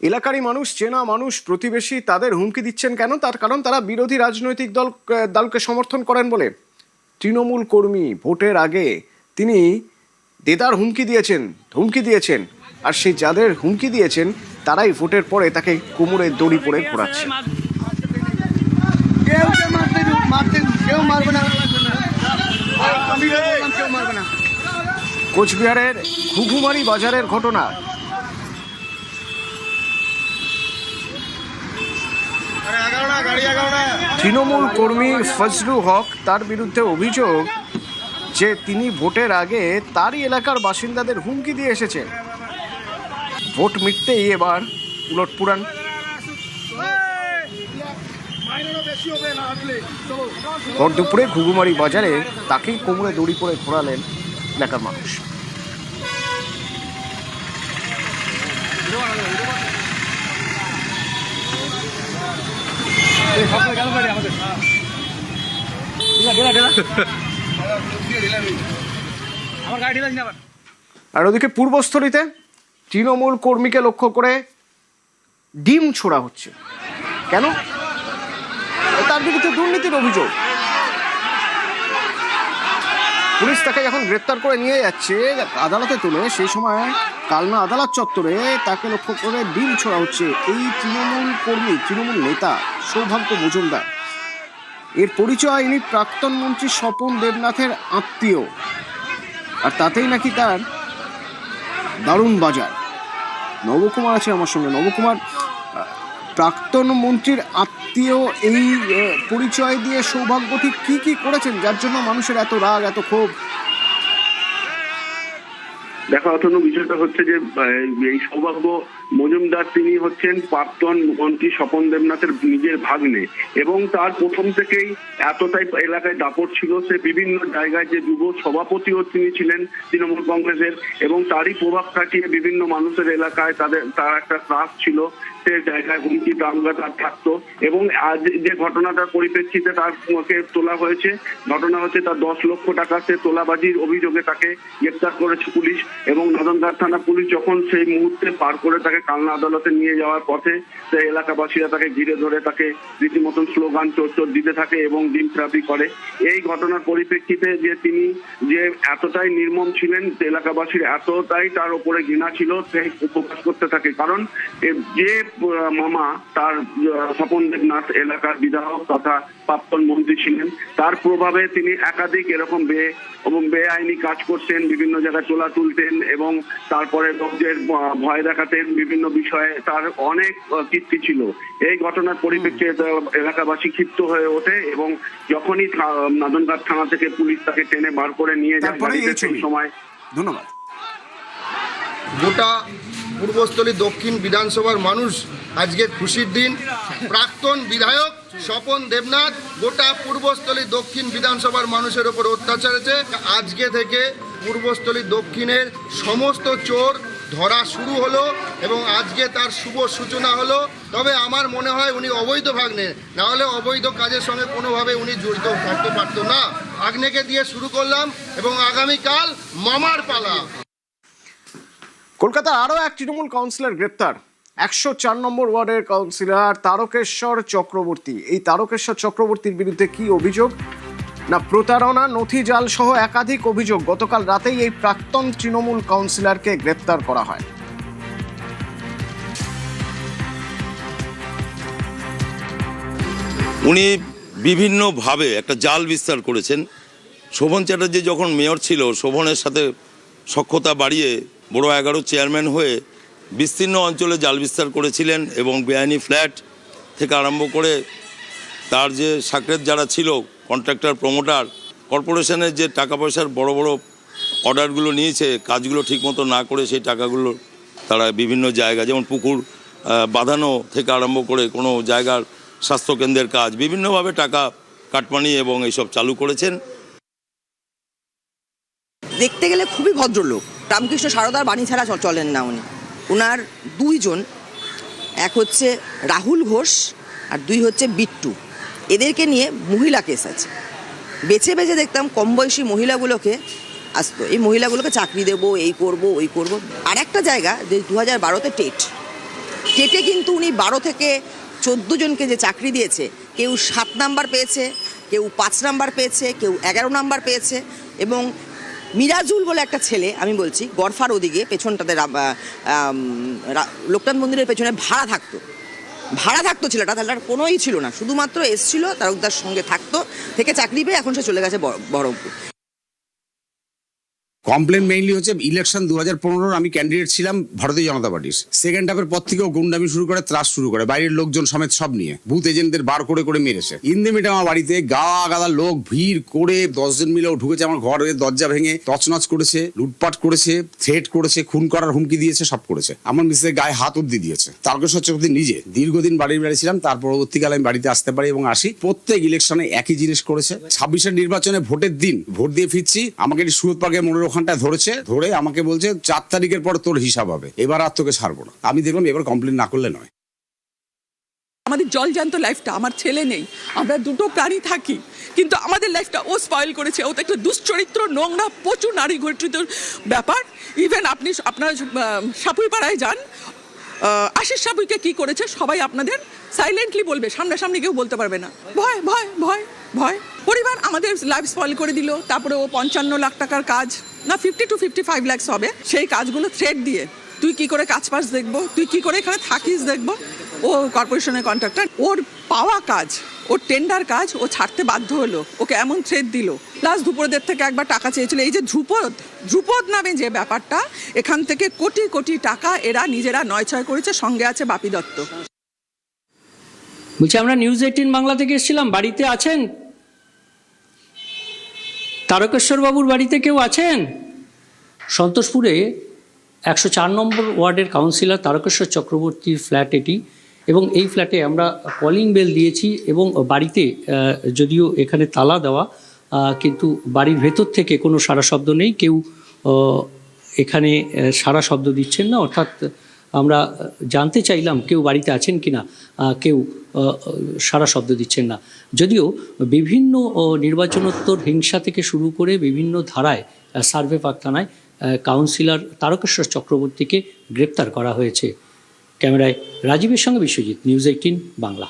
এলাকারই মানুষ, চেনা মানুষ, প্রতিবেশী তাদের হুমকি দিচ্ছেন কেন? তার কারণ তারা বিরোধী রাজনৈতিক দলকে সমর্থন করেন বলে। তৃণমূল কর্মী ভোটের আগে তিনি দেদার হুমকি দিয়েছেন আর সেই যাদের হুমকি দিয়েছেন তারাই ভোটের পরে তাকে কোমরে দড়ি পরে ঘোরাচ্ছে। কোচবিহারের ঘুঘুমারি বাজারের ঘটনা। তৃণমূল কর্মী ফজলু হক, তার বিরুদ্ধে অভিযোগ যে তিনি ভোটের আগে তারই এলাকার বাসিন্দাদের হুমকি দিয়ে এসেছেন। ভোট মিটতেই এবার উলটপুরান। ভর দুপুরে ঘুঘুমারি বাজারে তাকেই কোমরে দড়ি পরে ঘোরালেন এলাকার মানুষ। আর ওদিকে পূর্বস্থলীতে তৃণমূল কর্মীকে লক্ষ্য করে ডিম ছোড়া হচ্ছে। কেন? তার বিরুদ্ধে দুর্নীতির অভিযোগ। পুলিশ তাকে যখন গ্রেপ্তার করে নিয়ে যাচ্ছে আদালতে তুলে, সেই সময় কালনা আদালত চত্বরে তাকে লক্ষ্য করে ডিম ছোড়া হচ্ছে। এই তৃণমূল কর্মী, তৃণমূল নেতা সৌভাগ্য মজুমদার, এর পরিচয় ইনি প্রাক্তন মন্ত্রী স্বপন দেবনাথের আত্মীয়, আর তাতেই নাকি তার দারুণ বাজার। নবকুমার আছে আমার সঙ্গে। নবকুমার, প্রাক্তন মন্ত্রীর আত্মীয় এই পরিচয় দিয়ে সৌভাগ্য ঠিক কি করেছেন যার জন্য মানুষের এত রাগ, এত ক্ষোভ? দেখা অথন্য বিষয়টা হচ্ছে যে এই সৌভাগ্য মজুমদার তিনি হচ্ছেন প্রাক্তন মন্ত্রী স্বপন দেবনাথের নিজের ভাগ্নে, এবং তার প্রথম থেকেই এতটাই এলাকায় দাপট ছিল, সে বিভিন্ন জায়গায় যে যুব সভাপতিও তিনি ছিলেন তৃণমূল কংগ্রেসের, এবং তারই প্রভাব খাটিয়ে বিভিন্ন মানুষের এলাকায় তার একটা ত্রাস ছিল, সে জায়গায় হুমকি দাঙ্গা তার থাকতো। এবং আজ যে ঘটনাটার পরিপ্রেক্ষিতে তাকে তোলা হয়েছে, ঘটনা হচ্ছে তার 10 লক্ষ টাকা সে তোলাবাজির অভিযোগে তাকে গ্রেপ্তার করেছে পুলিশ। এবং নদনঘাট থানা পুলিশ যখন সেই মুহূর্তে পার করে তাকে কালনা আদালতে নিয়ে যাওয়ার পথে সেই এলাকাবাসীরা তাকে ঘিরে ধরে তাকে রীতিমতন স্লোগান চোর দিতে থাকে এবং ডিম ট্রাফি করে। এই ঘটনার পরিপ্রেক্ষিতে যে তিনি যে এতটাই নির্মম ছিলেন, এলাকাবাসীর এতটাই তার উপরে ঘৃণা ছিল, সেই প্রকাশ করতে থাকে। কারণ যে মামা তার স্বপন দেবনাথ এলাকার বিধায়ক তথা প্রাক্তন মন্ত্রী ছিলেন, তার প্রভাবে তিনি একাধিক এরকম বেআইনি কাজ করতেন, বিভিন্ন জায়গায় তোলা তুলতেন এবং তারপরে লোকদের ভয় দেখাতেন, বিভিন্ন বিষয়ে তার অনেক কীর্তি ছিল। এই ঘটনার পরিপ্রেক্ষিতে এলাকাবাসী ক্ষিপ্ত হয়ে ওঠে এবং যখনই নাদনঘাট থানা থেকে পুলিশ তাকে টেনে বার করে নিয়ে যায় গাড়িতে, সেই সময় ধন্যবাদ। গোটা পূর্বস্থলী দক্ষিণ বিধানসভার মানুষ আজকে খুশির দিন। প্রাক্তন বিধায়ক স্বপন দেবনাথ গোটা পূর্বস্থলী দক্ষিণ বিধানসভার মানুষের ওপর অত্যাচার হয়েছে। আজকে থেকে পূর্বস্থলী দক্ষিণের সমস্ত চোর ধরা শুরু হলো এবং আজকে তার শুভ সূচনা হলো। তবে আমার মনে হয় উনি অবৈধ ভাগ্নে, না হলে অবৈধ কাজের সঙ্গে কোনোভাবে উনি জড়িত থাকতে পারতো না। ভাগ্নেকে দিয়ে শুরু করলাম এবং আগামীকাল মামার পালা। কলকাতার আরও এক তৃণমূল কাউন্সিলর গ্রেপ্তার, 104 নম্বর ওয়ার্ডের কাউন্সিলর তারকেশ্বর চক্রবর্তী। এই তারকেশ্বর চক্রবর্তীর বিরুদ্ধে কি অভিযোগ? না প্রতারণা, নথি জাল সহ একাধিক অভিযোগ। গতকাল রাতেই এই প্রাক্তন তৃণমূল কাউন্সিলরকে গ্রেপ্তার করা হয়। উনি বিভিন্নভাবে একটা জাল বিস্তার করেছেন। শোভন চ্যাটার্জি যখন মেয়র ছিল, শোভনের সাথে সখ্যতা বাড়িয়ে বড় 11 চেয়ারম্যান হয়ে বিস্তীর্ণ অঞ্চলে জাল বিস্তার করেছিলেন এবং বেআইনি ফ্ল্যাট থেকে আরম্ভ করে তার যে সাকরেত যারা ছিল, কন্ট্রাক্টর, প্রমোটার, কর্পোরেশনের যে টাকা পয়সার বড় বড় অর্ডারগুলো নিয়েছে, কাজগুলো ঠিকমতো না করে সেই টাকাগুলো তারা বিভিন্ন জায়গা, যেমন পুকুর বাঁধানো থেকে আরম্ভ করে কোনো জায়গার স্বাস্থ্যকেন্দ্রের কাজ, বিভিন্নভাবে টাকা কাটমানি এবং এইসব চালু করেছেন। দেখতে গেলে খুবই ভদ্রলোক। রামকৃষ্ণ সারদার বাণী ছাড়া চলেন না উনি। ওনার 2 জন, এক হচ্ছে রাহুল ঘোষ আর 2 হচ্ছে বিট্টু। এদেরকে নিয়ে মহিলা কেস আছে। বেছে বেছে দেখতাম কম বয়সী মহিলাগুলোকে আসতো, এই মহিলাগুলোকে চাকরি দেবো, এই করব, ওই করব। আর একটা জায়গা যে 2012-তে টেট, কেটে কিন্তু উনি 12 থেকে 14 জনকে যে চাকরি দিয়েছে, কেউ 7 নাম্বার পেয়েছে, কেউ 5 নাম্বার পেয়েছে, কেউ 11 নাম্বার পেয়েছে। এবং মিরাজুল বলে একটা ছেলে, আমি বলছি গড়ফার ওদিকে পেছনটাতে লোকনাথ মন্দিরের পেছনে ভাড়া থাকতো ছেলেটা, তাহলে আর কোনোই ছিল না, শুধুমাত্র এসছিল তার সঙ্গে থাকতো, থেকে চাকরি পেয়ে এখন সে চলে গেছে বহরমপুর। কমপ্লেন মেইনলি হচ্ছে ইলেকশন 2015 আমি ক্যান্ডিডেট ছিলাম ভারতীয় জনতা পার্টির। সেকেন্ড হাফের পর থেকেও গুন্ডামি শুরু করে, ত্রাস শুরু করে, বাইরের লোকজন সমেত সব নিয়ে বুথ এজেন্টদের বার করে মেরেছে। ইন্দিমিটা আমার বাড়িতে গাদা লোক ভিড় করে 10 জন মিলেও ঢুকেছে আমার ঘরের দরজা ভেঙে তছনছ করেছে, লুটপাট করেছে, থ্রেট করেছে, খুন করার হুমকি দিয়েছে, সব করেছে। আমার মিসের গায়ে হাত অব্দি দিয়েছে। তারকেশ্বর চক্রবর্তী নিজে দীর্ঘদিন বাড়ি ছিলাম, তার পরবর্তীকালে আমি বাড়িতে আসতে পারি এবং আসি। প্রত্যেক ইলেকশনে একই জিনিস করেছে। 26-এর নির্বাচনে ভোটের দিন ভোট দিয়ে ফিরছি, আমাকে সুরত পার্কের মোড়ের ওখানটায় ধরে আমাকে বলছে 4 তারিখের পর তোর হিসাব হবে, এবার আর তোকে ছাড়বো না। আমি দেখলাম এবার কমপ্লেন না করলে নয়। আমাদের জলজান্ত লাইফটা, আমার ছেলে নেই, আমরা দুটো প্রাণী থাকি, কিন্তু আমাদের লাইফটা ও স্পয়েল করেছে। ও তো একটা দুশ্চরিত্র, নোংরা, প্রচুর নারী ঘটিত ব্যাপার। ইভেন আপনারা সাপুই পাড়ায় যান, আশিস সাপুইকে কি করেছে সবাই আপনাদের সাইলেন্টলি বলবে, সামনাসামনি কেউ বলতে পারবে না। ভয় ভয় ভয় ভয়। পরিবার আমাদের লাইফ স্পয়েল করে দিল। তারপরে ও 55 লাখ টাকার কাজ, না 50 to 55 lakhs হবে, সেই কাজগুলো থ্রেট দিয়ে তুই কি করে কাজ পাস দেখবো, তুই কি করে এখানে থাকিস দেখবো। ও কর্পোরেশনের কন্ট্রাক্টর, ওর পাওয়া কাজ, ওর টেন্ডার কাজ ও ছাড়তে বাধ্য হলো, ওকে এমন থ্রেট দিল। প্লাস ধ্রুপদের থেকে একবার টাকা চেয়েছিল। এই যে ধ্রুপদ নামে যে ব্যাপারটা, এখান থেকে কোটি কোটি টাকা এরা নিজেরা নয়ছয় করেছে। সঙ্গে আছে বাপি দত্ত। বলছি আমরা নিউজ 18 বাংলা থেকে এসেছিলাম। বাড়িতে আছেন? তারকেশ্বর বাবুর বাড়িতে কেউ আছেন? সন্তোষপুরে 104 নম্বর ওয়ার্ডের কাউন্সিলর তারকেশ্বর চক্রবর্তীর ফ্ল্যাট এটি, এবং এই ফ্ল্যাটে আমরা কলিং বেল দিয়েছি এবং বাড়িতে যদিও এখানে তালা দেওয়া, কিন্তু বাড়ির ভেতর থেকে কোনো সাড়া শব্দ নেই। কেউ এখানে সাড়া শব্দ দিচ্ছেন না, অর্থাৎ আমরা জানতে চাইলাম কেউ বাড়িতে আছেন কি না, কেউ সাড়া শব্দ দিচ্ছেন না। যদিও বিভিন্ন নির্বাচনোত্তর হিংসা থেকে শুরু করে বিভিন্ন ধারায় সার্ভে পাক থানায় কাউন্সিলর তারকেশ্বর চক্রবর্তীকে গ্রেপ্তার করা হয়েছে। ক্যামেরায় রাজীবের সঙ্গে বিশ্বজিৎ, নিউজ 18 বাংলা।